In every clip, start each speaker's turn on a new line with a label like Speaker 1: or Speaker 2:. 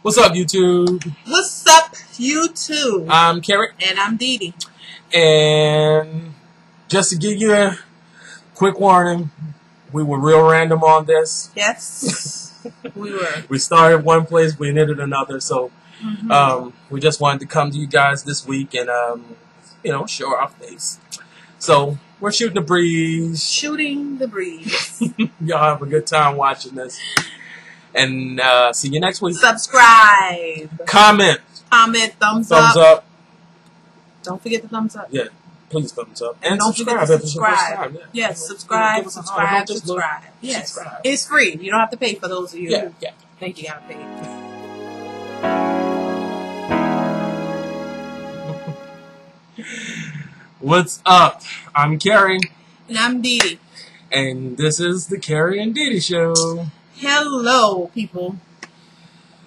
Speaker 1: What's up, YouTube?
Speaker 2: What's up, YouTube?
Speaker 1: I'm Kerry.
Speaker 2: And I'm Dee Dee.
Speaker 1: And just to give you a quick warning, we were real random on this.
Speaker 2: Yes, we were.
Speaker 1: We started one place, we ended another, so we just wanted to come to you guys this week and, you know, show our face. So, we're shooting the breeze.
Speaker 2: Shooting the breeze.
Speaker 1: Y'all have a good time watching this. And see you next week.
Speaker 2: Subscribe.
Speaker 1: Comment.
Speaker 2: Comment. Thumbs
Speaker 1: up.
Speaker 2: Don't forget the thumbs up.
Speaker 1: Yeah, please thumbs up. And
Speaker 2: don't
Speaker 1: subscribe.
Speaker 2: forget to subscribe.
Speaker 1: Yeah.
Speaker 2: Yes, subscribe. Subscribe. Yes,
Speaker 1: subscribe.
Speaker 2: It's free. You don't have to pay for those of you who think you gotta pay.
Speaker 1: What's up? I'm Kerry.
Speaker 2: And I'm Dee Dee.
Speaker 1: And this is the Kerry and Dee Dee Show.
Speaker 2: Hello, people.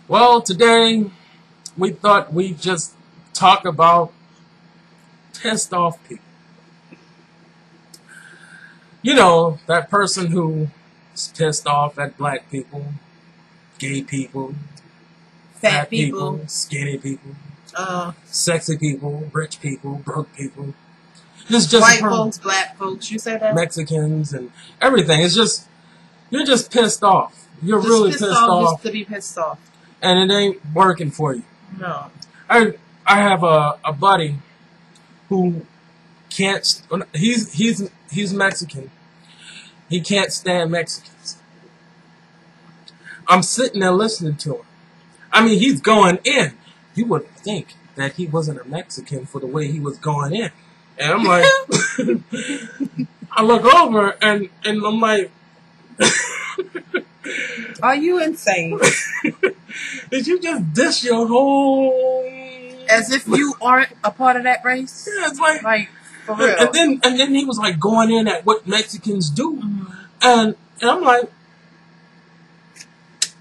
Speaker 1: Well, today we thought we'd just talk about pissed off people. You know, that person who's pissed off at black people, gay people,
Speaker 2: fat people,
Speaker 1: skinny people,
Speaker 2: sexy
Speaker 1: people, rich people, broke people. It's just
Speaker 2: white folks, black folks, you said that?
Speaker 1: Mexicans and everything. It's just, you're just pissed off. You're just really pissed off.
Speaker 2: Just to be pissed off.
Speaker 1: And it ain't working for you.
Speaker 2: No.
Speaker 1: I have a buddy who can't, he's Mexican. He can't stand Mexicans. I'm sitting there listening to him. I mean, he's going in. You would think that he wasn't a Mexican for the way he was going in. And I'm like, I look over and I'm like,
Speaker 2: are you insane?
Speaker 1: Did you just dish your whole...
Speaker 2: As if you aren't a part of that race?
Speaker 1: Yeah, it's like
Speaker 2: for real.
Speaker 1: And then he was like going in at what Mexicans do. And I'm like,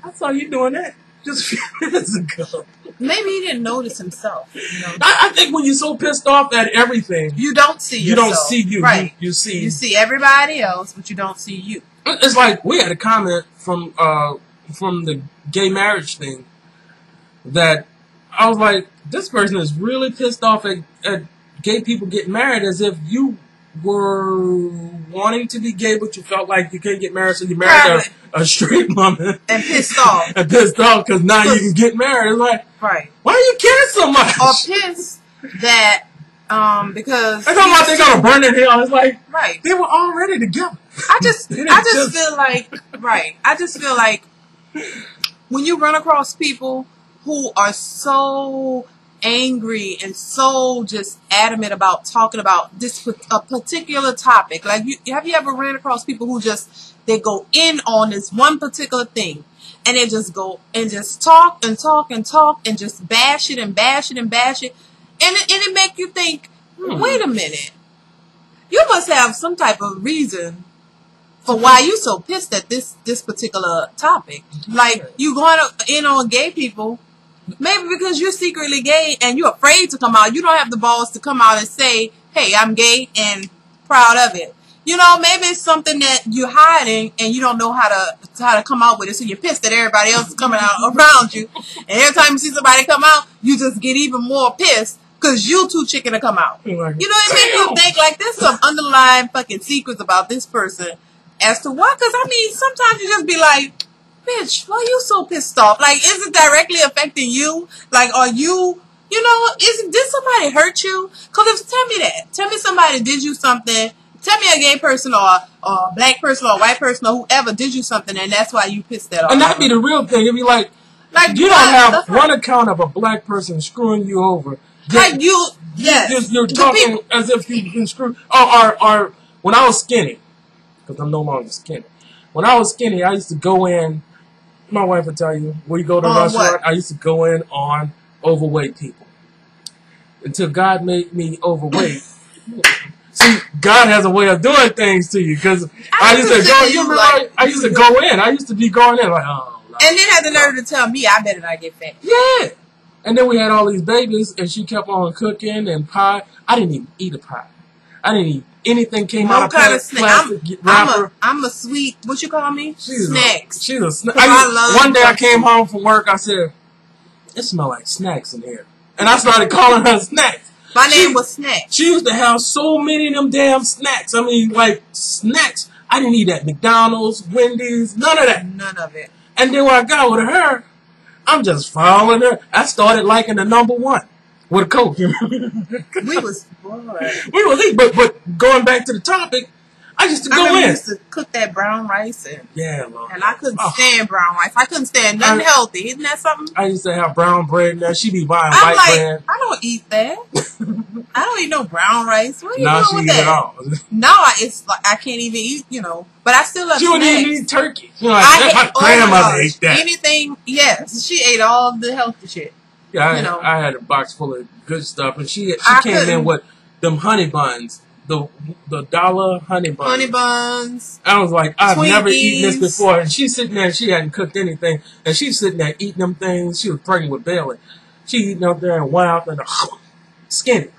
Speaker 1: I saw you doing that just a few minutes ago.
Speaker 2: Maybe he didn't notice himself. You know?
Speaker 1: I think when you're so pissed off at everything,
Speaker 2: you don't see yourself.
Speaker 1: You don't see you.
Speaker 2: Right.
Speaker 1: You see
Speaker 2: everybody else, but you don't see you.
Speaker 1: It's like we had a comment from the gay marriage thing that I was like, this person is really pissed off at gay people getting married, as if you were wanting to be gay, but you felt like you couldn't get married, so you married a straight woman.
Speaker 2: And pissed off.
Speaker 1: And pissed off because now you can get married. It's like, why do you care so much?
Speaker 2: Or pissed that, because...
Speaker 1: I thought they're going to burn in hell. It's like, they were already together.
Speaker 2: I just feel like when you run across people who are so angry and so just adamant about talking about a particular topic, like have you ever ran across people who they go in on this one particular thing and they just go and just talk and talk and talk and just bash it and bash it and bash it, and it make you think, wait a minute, you must have some type of reason for why you so pissed at this particular topic. Like, you going in on gay people, maybe because you're secretly gay and you're afraid to come out. You don't have the balls to come out and say, hey, I'm gay and proud of it. You know, maybe it's something that you're hiding and you don't know how to come out with it, so you're pissed that everybody else is coming out around you. And every time you see somebody come out, you just get even more pissed because you're too chicken to come out. You know, it makes you think, like, there's some underlying fucking secrets about this person as to what. Because, I mean, sometimes you just be like, bitch, why are you so pissed off? Like, is it directly affecting you? Like, are you, you know, did somebody hurt you? Because tell me that. Tell me somebody did you something. Tell me a gay person or a black person or a white person or whoever did you something, and that's why you pissed that off.
Speaker 1: And that'd be the real thing. It'd be like you don't have one account of a black person screwing you over.
Speaker 2: Like you're
Speaker 1: talking as if you've been screwed. Or when I was skinny, because I'm no longer skinny. When I was skinny, I used to go in. My wife would tell you, when you go to a restaurant, I used to go in on overweight people. Until God made me overweight. See, God has a way of doing things to you. Because I used to go in. I used to be going in like, oh. Lord,
Speaker 2: and then had the nerve to tell me I better not get fat.
Speaker 1: Yeah. And then we had all these babies, and she kept on cooking and pie. I didn't even eat a pie. I didn't eat anything came out of plastic wrapper.
Speaker 2: I'm a sweet, what you call me? Snacks.
Speaker 1: She's a snack. One day I came home from work, I said, it smelled like snacks in here. And I started calling her Snacks.
Speaker 2: My name was Snacks.
Speaker 1: She used to have so many of them damn snacks. I mean, like, snacks. I didn't eat at McDonald's, Wendy's, none of that.
Speaker 2: None of it.
Speaker 1: And then when I got with her, I'm just following her. I started liking the number one with a Coke.
Speaker 2: We was bored.
Speaker 1: But going back to the topic, I used to go in.
Speaker 2: I used to cook that brown rice and
Speaker 1: Lord.
Speaker 2: And I couldn't stand brown rice. I couldn't stand nothing healthy. Isn't that something?
Speaker 1: I used to have brown bread now. She be buying white bread.
Speaker 2: I don't eat that. I don't eat no brown rice. What are you doing with that?
Speaker 1: It all.
Speaker 2: No, it's like I can't even eat, But I still love
Speaker 1: She wouldn't even eat turkey.
Speaker 2: My
Speaker 1: grandmother ate that.
Speaker 2: Anything, yes. She ate all the healthy shit.
Speaker 1: Yeah, I had a box full of good stuff. And she came in with them honey buns. The dollar honey buns.
Speaker 2: Honey buns.
Speaker 1: I was like, I've
Speaker 2: Twinkies.
Speaker 1: never eaten this before. And she's sitting there and she hadn't cooked anything. And she's sitting there eating them things. She was pregnant with Bailey. She eating up there and wild and skinny.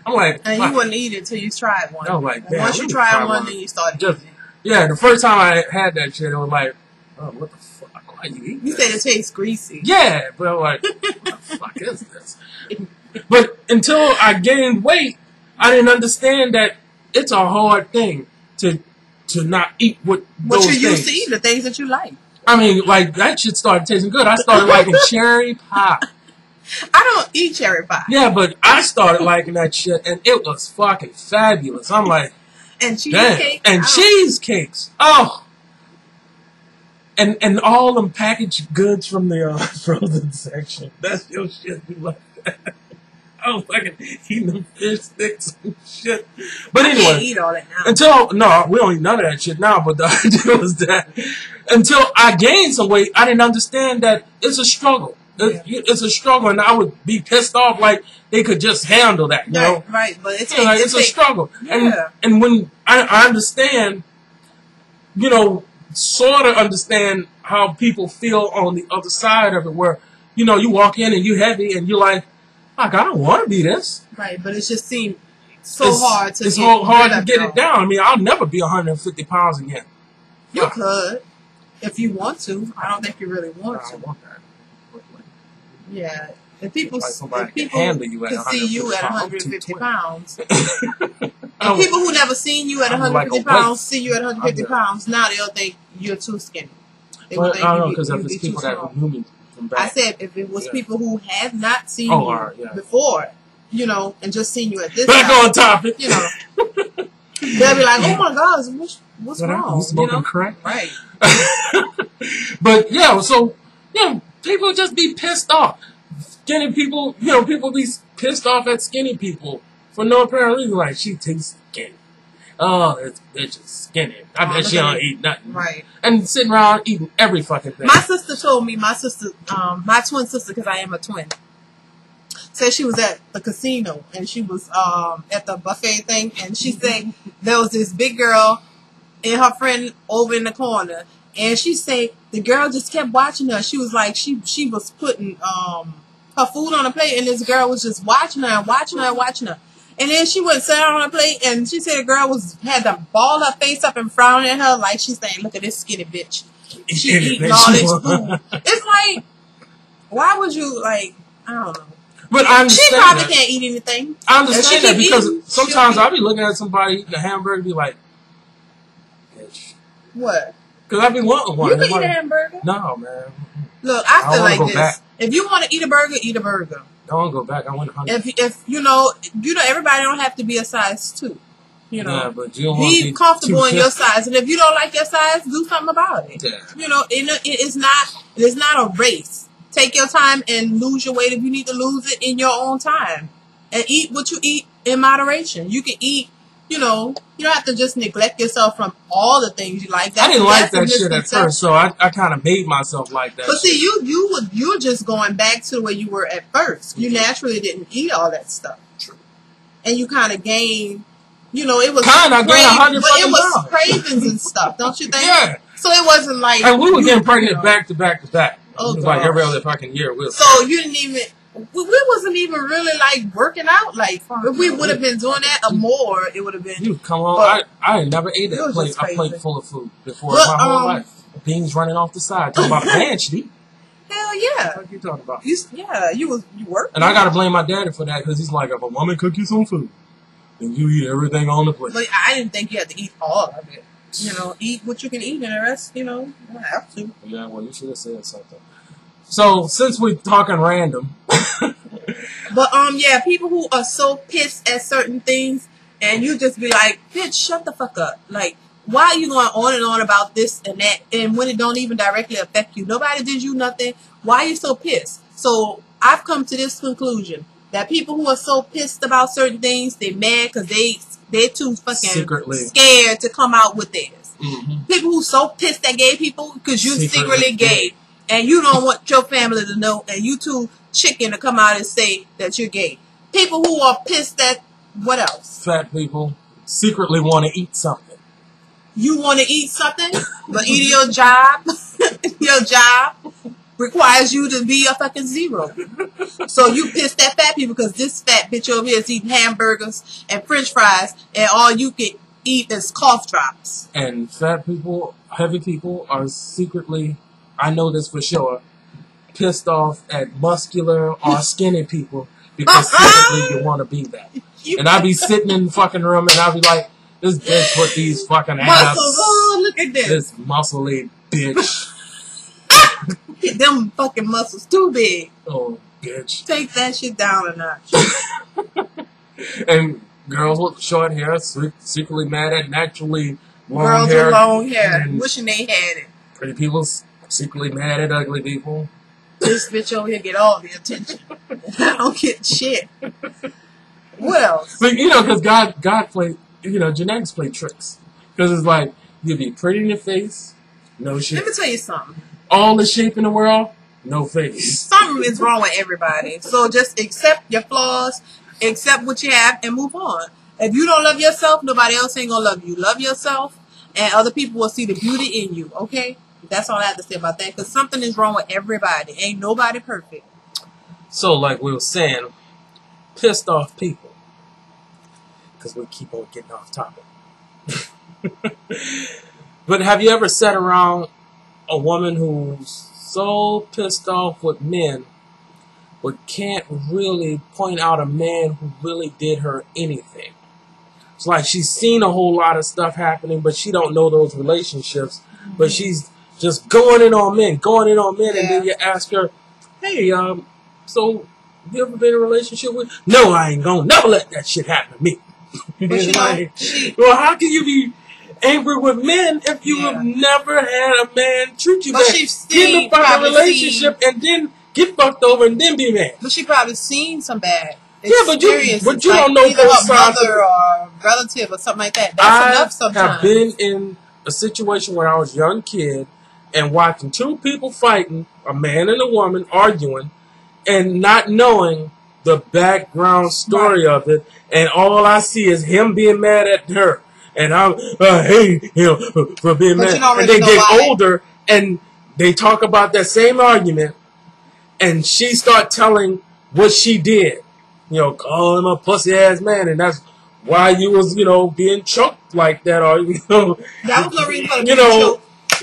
Speaker 1: I'm like,
Speaker 2: and you wouldn't eat it till you tried one.
Speaker 1: I was like,
Speaker 2: once you tried one, then you started eating it.
Speaker 1: Yeah, the first time I had that shit, it was like, oh, what the fuck? Why you eating
Speaker 2: You said it tastes greasy.
Speaker 1: Yeah, but I'm like, what the fuck is this? But until I gained weight, I didn't understand that it's a hard thing to not eat what you
Speaker 2: used to eat, the things that you like.
Speaker 1: I mean, like, that shit started tasting good. I started liking cherry pie.
Speaker 2: I don't eat cherry pie.
Speaker 1: Yeah, but I started liking that shit, and it was fucking fabulous. I'm like,
Speaker 2: and cheesecake.
Speaker 1: And cheesecakes. Oh. And all them packaged goods from the frozen section. That's your shit. You like that. I was fucking eating them fish sticks and shit. But anyway.
Speaker 2: I can't eat all that now.
Speaker 1: No, we don't eat none of that shit now, but the idea was that until I gained some weight, I didn't understand that it's a struggle. Yeah. It's a struggle, and I would be pissed off like they could just handle that, you know?
Speaker 2: Right, but it's
Speaker 1: a struggle.
Speaker 2: Yeah.
Speaker 1: And when I understand, sort of understand how people feel on the other side of it, where, you walk in and you're heavy and you're like, I don't want to be this.
Speaker 2: Right, but it just seemed hard to
Speaker 1: get it down. I mean, I'll never be 150 pounds again.
Speaker 2: You could, if you want to. I don't think you really want to.
Speaker 1: I want that.
Speaker 2: Yeah. If people could
Speaker 1: see
Speaker 2: you at 150 pounds. And people who never seen you at 150 pounds see you at 150 pounds, now they'll think you're too skinny. They will think
Speaker 1: I don't know, because if it's people that knew me from back.
Speaker 2: I said if it was people who have not seen you before, and just seen you at this
Speaker 1: Back on topic.
Speaker 2: They'll be like, oh my God, what's wrong?
Speaker 1: You smoking crack?
Speaker 2: Right.
Speaker 1: But people just be pissed off. Skinny people, people be pissed off at skinny people for no apparent reason. Like, she tastes skinny. Oh, this bitch is skinny. I bet she don't eat nothing.
Speaker 2: Right.
Speaker 1: And sitting around eating every fucking thing.
Speaker 2: My sister told me, my twin sister, because I am a twin, said she was at the casino and she was at the buffet thing, and she said there was this big girl and her friend over in the corner, and she said the girl just kept watching her. She was like, she was putting her food on a plate, and this girl was just watching her. And then she went sit down on her plate, and she said the girl had to ball her face up and frown at her like she's saying, look at this skinny bitch. She eating all this food. It's like, why would you, I don't know.
Speaker 1: But I understand
Speaker 2: she probably can't eat anything.
Speaker 1: I understand that because sometimes I'll be looking at somebody eating a hamburger and be like, bitch.
Speaker 2: What?
Speaker 1: Because I be wanting one.
Speaker 2: You can eat a hamburger?
Speaker 1: No, man.
Speaker 2: Look, I feel like this.
Speaker 1: Back.
Speaker 2: If you want to eat a burger, eat a burger.
Speaker 1: I want to go back. I want 100.
Speaker 2: If everybody don't have to be a size 2.
Speaker 1: Yeah, but you don't
Speaker 2: be comfortable in your size, and if you don't like your size, do something about it.
Speaker 1: Yeah.
Speaker 2: It's not a race. Take your time and lose your weight if you need to lose it in your own time, and eat what you eat in moderation. You can eat. You don't have to just neglect yourself from all the things you like.
Speaker 1: I didn't like that shit at first, so I kind of made myself like that.
Speaker 2: But see, you're just going back to where you were at first. You naturally didn't eat all that stuff.
Speaker 1: True.
Speaker 2: And you kind of gained, it was cravings and stuff, don't you think?
Speaker 1: Yeah.
Speaker 2: So it wasn't like,
Speaker 1: and we were getting pregnant back to back to back. Oh, it was like every other fucking year.
Speaker 2: So you didn't even. We wasn't even really working out. If we would have been doing that or more, it would have been.
Speaker 1: You come on! I never ate a plate full of food before in my whole life. Beans running off the side. Talking about ranch, dude.
Speaker 2: Hell yeah.
Speaker 1: What you talking about?
Speaker 2: You work.
Speaker 1: And I gotta blame my daddy for that because he's like, if a woman cook you some food, then you eat everything on the plate.
Speaker 2: But I didn't think you had to eat all of it. You know, eat what you can eat, and the rest, you know, you don't have to.
Speaker 1: Yeah, well, you should have said something. So, since we're talking random.
Speaker 2: But, yeah, people who are so pissed at certain things, and you just be like, bitch, shut the fuck up. Like, why are you going on and on about this and that, and when it don't even directly affect you? Nobody did you nothing. Why are you so pissed? So, I've come to this conclusion, that people who are so pissed about certain things, they're mad because they're too fucking scared to come out with theirs. Mm-hmm. People who so pissed at gay people because you secretly gay and you don't want your family to know and you too chicken to come out and say that you're gay. People who are pissed at what else?
Speaker 1: Fat people secretly want to eat something.
Speaker 2: You want to eat something, but eating your job, your job requires you to be a fucking zero. So you pissed at fat people because this fat bitch over here is eating hamburgers and french fries and all you can eat is cough drops.
Speaker 1: And fat people, heavy people are secretly, I know this for sure, pissed off at muscular or skinny people because secretly you want to be that. And I be sitting in the fucking room and I be like, this bitch with these fucking abs.
Speaker 2: Muscles, oh look at this.
Speaker 1: This muscly bitch.
Speaker 2: Them fucking muscles too big.
Speaker 1: Oh, bitch.
Speaker 2: Take that shit down a notch.
Speaker 1: And girls with short hair secretly mad at naturally long
Speaker 2: girls
Speaker 1: hair.
Speaker 2: with long hair, wishing they had it.
Speaker 1: Pretty people secretly mad at ugly people.
Speaker 2: This bitch over here get all the attention. I don't get shit. What else?
Speaker 1: But, you know, because God played, you know, genetics play tricks. Because it's like, you be pretty in your face, no shape.
Speaker 2: Let me tell you something.
Speaker 1: All the shape in the world, no face.
Speaker 2: Something is wrong with everybody. So just accept your flaws, accept what you have, and move on. If you don't love yourself, nobody else ain't gonna love you. Love yourself, and other people will see the beauty in you, okay? That's all I have to say about that, because something is wrong with everybody. Ain't nobody perfect.
Speaker 1: So, like we were saying, pissed off people. Because we keep on getting off topic. But have you ever sat around a woman who's so pissed off with men, but can't really point out a man who really did her anything? It's like she's seen a whole lot of stuff happening, but she don't know those relationships. Mm-hmm. But she's just going in on men, and then you ask her, hey, so you ever been in a relationship with? No, I ain't gonna never let that shit happen to me.
Speaker 2: But you know,
Speaker 1: well, how can you be angry with men if you have never had a man treat you bad? Get in a fucking relationship and then get fucked over and then be mad.
Speaker 2: But she probably seen some bad.
Speaker 1: Yeah, but you don't know
Speaker 2: either her mother or relative or something like that. That's enough sometimes.
Speaker 1: I have been in a situation where I was a young kid and watching two people fighting, a man and a woman arguing, and not knowing the background story of it, and all I see is him being mad at her, and I hate him for being mad. And they get older, and they talk about that same argument, and she start telling what she did, you know, calling him a pussy ass man, and that's why you was, you know, being choked like that, or you know,
Speaker 2: that was no reason for
Speaker 1: you know,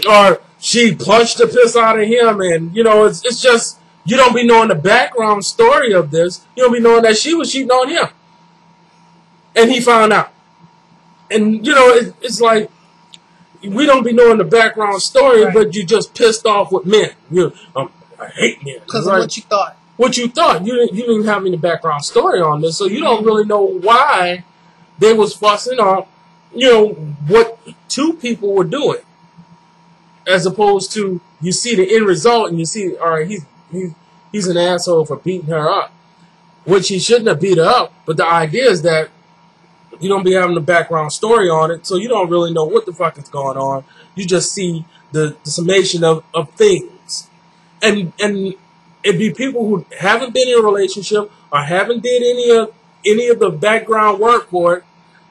Speaker 1: or she punched the piss out of him, and you know, it's just. You don't be knowing the background story of this. You don't be knowing that she was cheating on him. And he found out. And, you know, it's like, we don't be knowing the background story, but you just pissed off with men. I hate men.
Speaker 2: Because of what you thought.
Speaker 1: What you thought. You didn't have any background story on this, so you don't really know why they was fussing or, you know, what two people were doing. As opposed to, you see the end result and you see, all right, he's an asshole for beating her up, which he shouldn't have beat her up. But the idea is that you don't be having the background story on it, so you don't really know what the fuck is going on. You just see the summation of things, and it'd be people who haven't been in a relationship or haven't did any of the background work for it,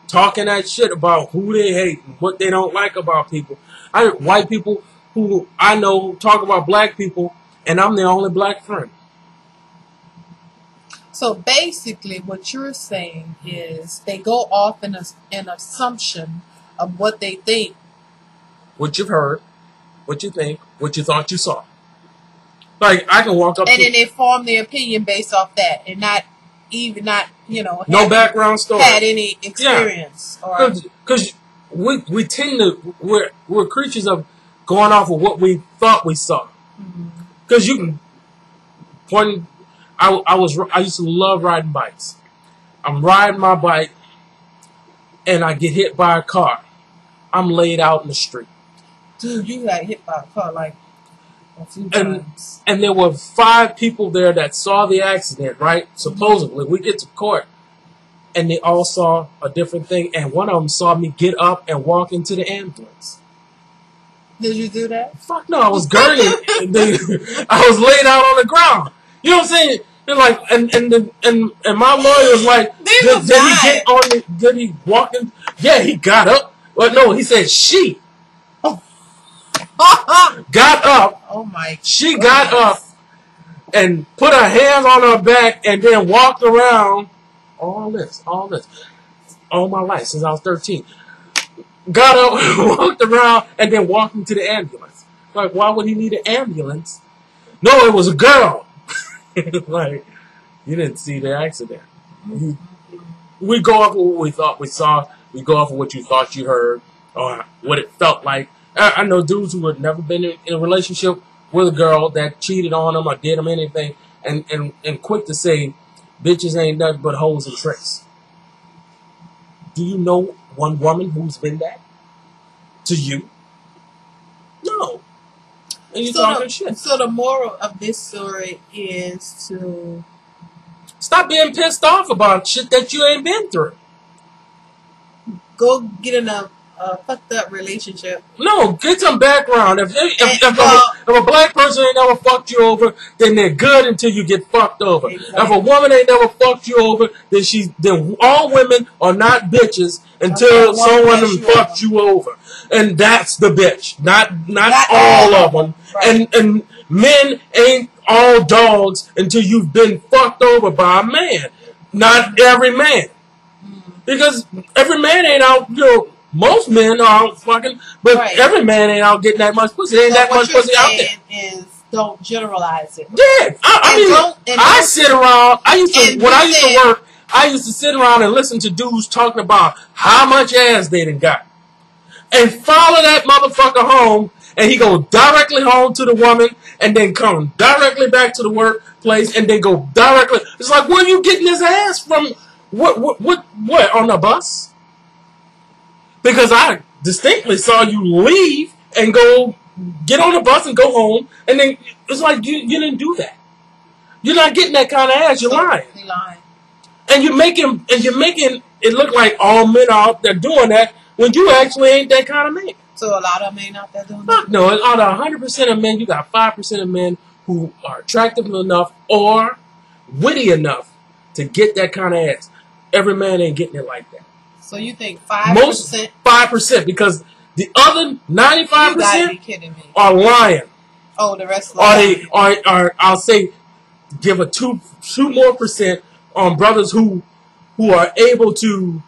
Speaker 1: talking that shit about who they hate and what they don't like about people. White people who I know talk about black people. And I'm the only black friend.
Speaker 2: So basically what you're saying is they go off in an assumption of what they think.
Speaker 1: What you've heard, what you think, what you thought you saw. Like, I can walk up
Speaker 2: and then they form their opinion based off that, and not,
Speaker 1: no background story.
Speaker 2: Had any experience.
Speaker 1: Because we tend to, we're creatures of going off of what we thought we saw. Because you can, I used to love riding bikes. I'm riding my bike, and I get hit by a car. I'm laid out in the street.
Speaker 2: Dude, you got hit by a car like a few times.
Speaker 1: And there were 5 people there that saw the accident, right? Supposedly. We get to court, and they all saw a different thing, and one of them saw me get up and walk into the ambulance.
Speaker 2: Did you do that?
Speaker 1: Fuck no, I was gurney. I was laid out on the ground. You know what I'm saying? And like, and my lawyer was like, did he get on the, did he walk in? Yeah, he got up. Well, no, he said she got up.
Speaker 2: Oh my!
Speaker 1: She got up and put her hands on her back and then walked around. All my life since I was 13. Got up, walked around, and then walked into the ambulance. Like, why would he need an ambulance? No, it was a girl. Like, you didn't see the accident. We go off of what we thought we saw. We go off of what you thought you heard, or what it felt like. I know dudes who had never been in a relationship with a girl that cheated on them or did them anything, and quick to say, bitches ain't nothing but hoes and tricks. Do you know one woman who's been that? To you? No. And you talking shit.
Speaker 2: So the moral of this story is to
Speaker 1: stop being pissed off about shit that you ain't been through.
Speaker 2: Go get in a fucked up relationship.
Speaker 1: No, get some background. If a black person ain't never fucked you over, then they're good until you get fucked over. Exactly. If a woman ain't never fucked you over, then all women are not bitches until someone fucked you over. And that's the bitch. Not all of them. Right. And men ain't all dogs until you've been fucked over by a man. Not every man. Because every man ain't out, most men are out fucking, but every man ain't out getting that much pussy. There ain't that much pussy out there.
Speaker 2: Is don't generalize it.
Speaker 1: Yeah. I sit around, when I used to work, I used to sit around and listen to dudes talking about how much ass they done got. And follow that motherfucker home, and he go directly home to the woman, and then come directly back to the workplace, and then go directly. It's like, where are you getting his ass from? What, on the bus? Because I distinctly saw you leave and go get on the bus and go home, and then it's like you didn't do that. You're not getting that kind of ass. You're lying.
Speaker 2: You're lying.
Speaker 1: And you're making it look like all men are out there doing that when you actually ain't that kind of man.
Speaker 2: So a lot of men out there doing that?
Speaker 1: No, out of 100% of men, you got 5% of men who are attractive enough or witty enough to get that kind of ass. Every man ain't getting it like that.
Speaker 2: So you think 5%?
Speaker 1: Most 5%, because the other 95% are lying.
Speaker 2: Oh, the rest of them
Speaker 1: are I'll say give a 2% more on brothers who are able to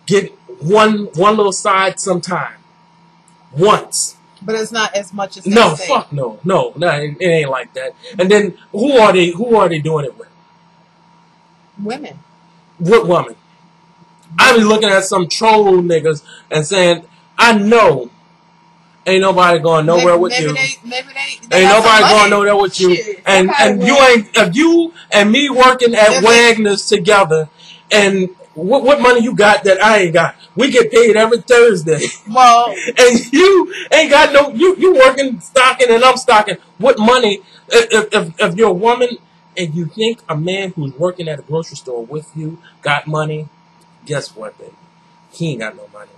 Speaker 1: get one little side sometime. Once.
Speaker 2: But it's not as much as
Speaker 1: no, fuck no, it ain't like that. And then who are they doing it with?
Speaker 2: Women.
Speaker 1: What woman? I be looking at some troll niggas and saying, I know ain't nobody going nowhere with you. Ain't nobody going nowhere with you. And you ain't, if you and me working at Wagner's together, and what money you got that I ain't got? We get paid every Thursday.
Speaker 2: Well,
Speaker 1: and you ain't got no, you working, stocking, and I'm stocking. What money, if you're a woman and you think a man who's working at a grocery store with you got money, guess what, baby? He ain't got no money.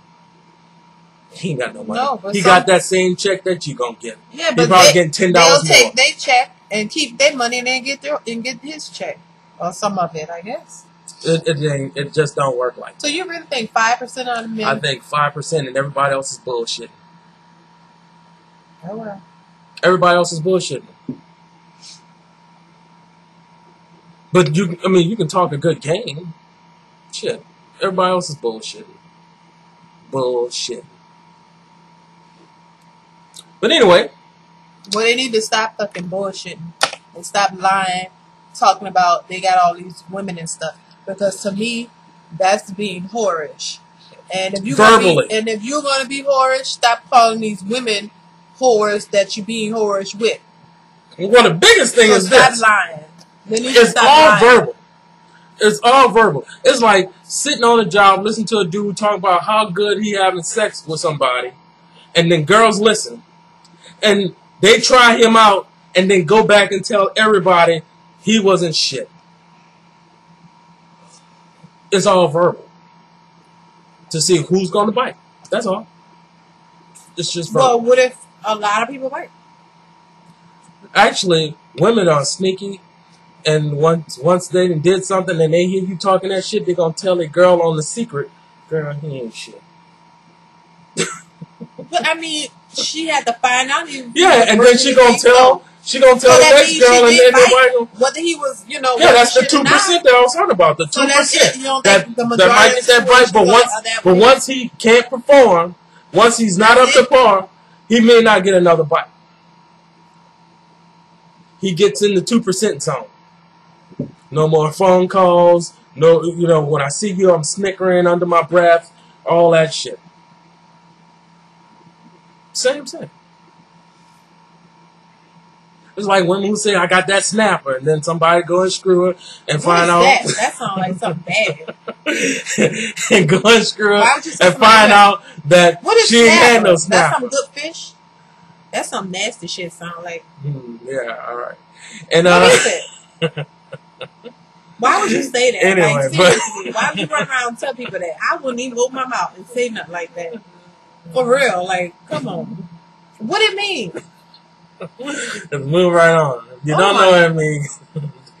Speaker 1: He ain't got no money. No, he got that same check that you gonna get.
Speaker 2: Yeah, but
Speaker 1: he's probably getting $10
Speaker 2: they'll take their check and keep their money and then get his check. Or some of it, I guess.
Speaker 1: It just don't work like that.
Speaker 2: So you really think 5% of the men?
Speaker 1: I think 5% and everybody else is bullshitting.
Speaker 2: Oh well.
Speaker 1: Everybody else is bullshitting. But you can talk a good game. Shit. Everybody else is bullshitting. Bullshit. But anyway.
Speaker 2: Well, they need to stop fucking bullshitting. and stop lying, talking about they got all these women and stuff. Because to me, that's being whorish. And if you're gonna be whorish, stop calling these women whores that you're being whorish with.
Speaker 1: Well, the biggest thing is this.
Speaker 2: Stop lying.
Speaker 1: It's all verbal. It's all verbal. It's like sitting on a job, listening to a dude talk about how good he having sex with somebody, and then girls listen, and they try him out, and then go back and tell everybody he wasn't shit. It's all verbal. To see who's going to bite. That's all. It's just verbal.
Speaker 2: Well, what if a lot of people bite?
Speaker 1: Actually, women are sneaky, and once they did something and they hear you talking that shit, they're going to tell a girl on the secret, girl, he ain't shit.
Speaker 2: But, I mean, she had to find out.
Speaker 1: Yeah, and then she going to tell the next girl, and then everybody
Speaker 2: whether he was, you know.
Speaker 1: Yeah, that's the 2% that I was talking about. The 2% that might get that bite, but once he can't perform, once he's not up to par, he may not get another bite. He gets in the 2% zone. No more phone calls. No, you know, when I see you, I'm snickering under my breath. All that shit. Same. It's like women who say, I got that snapper, and then somebody go and screw her and find out.
Speaker 2: That sounds like something bad.
Speaker 1: And go and screw her and find out that she ain't had no snapper.
Speaker 2: That's some good fish? That's some nasty shit sound like.
Speaker 1: Yeah, all right. And,
Speaker 2: what is it? Why would you say that?
Speaker 1: Anyway,
Speaker 2: like, seriously, why would you run around and tell people that? I wouldn't even open my mouth and say nothing like that. For real, like, come on. What it mean?
Speaker 1: Let's move right on. If you don't know what it means,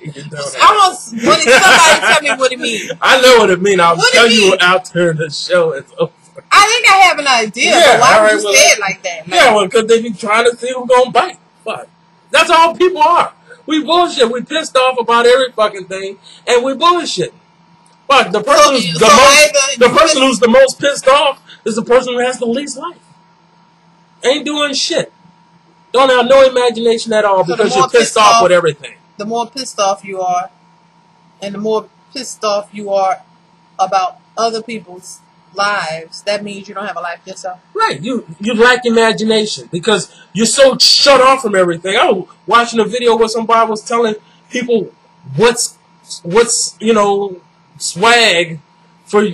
Speaker 1: you don't know.
Speaker 2: Somebody tell me what it means.
Speaker 1: I know what it means. I'll tell you after the show is over.
Speaker 2: I think I have an idea, but why would you say it like that?
Speaker 1: Yeah, well, because they be trying to see who's going to bite. Fuck. That's all people are. We bullshit. We pissed off about every fucking thing, and we bullshit. Fuck, the person who's the most pissed off is the person who has the least life. Ain't doing shit. Don't have no imagination at all because you're pissed off with everything.
Speaker 2: The more pissed off you are, and the more pissed off you are about other people's lives, that means you don't have a life yourself.
Speaker 1: Right. You lack imagination because you're so shut off from everything. I was watching a video where somebody was telling people what's you know, swag for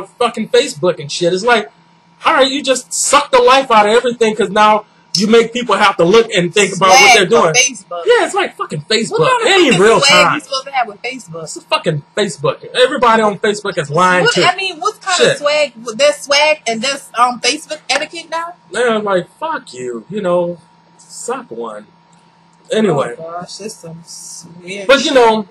Speaker 1: fucking Facebook and shit. It's like, all right, you just suck the life out of everything because now you make people have to look and think about what they're doing.
Speaker 2: Facebook.
Speaker 1: Yeah, it's like fucking Facebook. It ain't real time.
Speaker 2: You supposed to have with Facebook?
Speaker 1: It's a fucking Facebook. Everybody on Facebook is lying too.
Speaker 2: I mean, what kind of swag? There's swag and there's Facebook etiquette now.
Speaker 1: They're like, fuck you. You know, suck one. Anyway.
Speaker 2: Oh gosh, this some weird.
Speaker 1: But you know,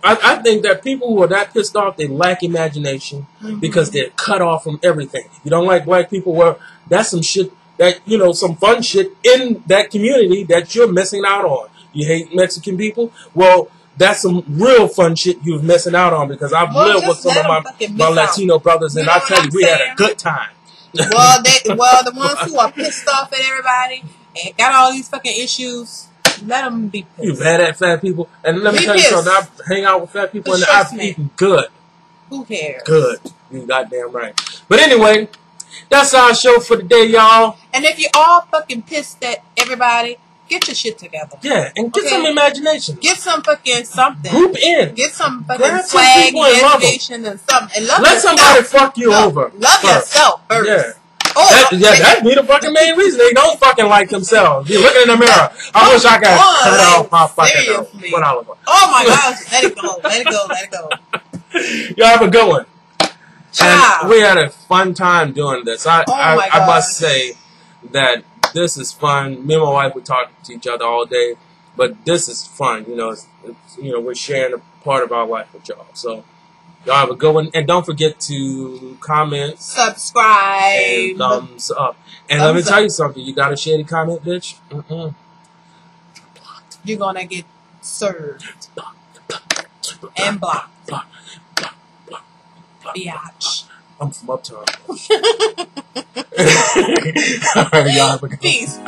Speaker 1: I think that people who are that pissed off, they lack imagination because they're cut off from everything. You don't like black people? Well, that's some shit. That, you know, some fun shit in that community that you're missing out on. You hate Mexican people? Well, that's some real fun shit you're missing out on because I've lived with some of my Latino brothers, and I tell you, we had a good time.
Speaker 2: Well, the ones who are pissed off at everybody and got all these fucking issues, let them be pissed.
Speaker 1: You've had at fat people, and let me tell you something. I hang out with fat people, and I've eaten good.
Speaker 2: Who cares?
Speaker 1: Good. You goddamn right. But anyway, that's our show for today, y'all.
Speaker 2: And if you're all fucking pissed at everybody, get your shit together.
Speaker 1: Yeah, and get some imagination.
Speaker 2: Get some fucking something.
Speaker 1: Group in.
Speaker 2: Get some fucking swag, imagination, and something. And
Speaker 1: let somebody fuck you over.
Speaker 2: Love yourself first.
Speaker 1: Yeah. That'd be the fucking main reason they don't fucking like themselves. You're looking in the mirror. I wish I could cut off my fucking nose.
Speaker 2: Oh my gosh, let it go. Let it go. Let it go.
Speaker 1: Y'all have a good one. And we had a fun time doing this. I must say that this is fun. Me and my wife would talk to each other all day, but this is fun. You know, we're sharing a part of our life with y'all. So y'all have a good one, and don't forget to comment,
Speaker 2: subscribe,
Speaker 1: and thumbs up. And let me tell you something: you got a shady comment, bitch.
Speaker 2: You're gonna get served and blocked. Biatch.
Speaker 1: I'm from Uptown. All right, y'all have a good one.
Speaker 2: Peace.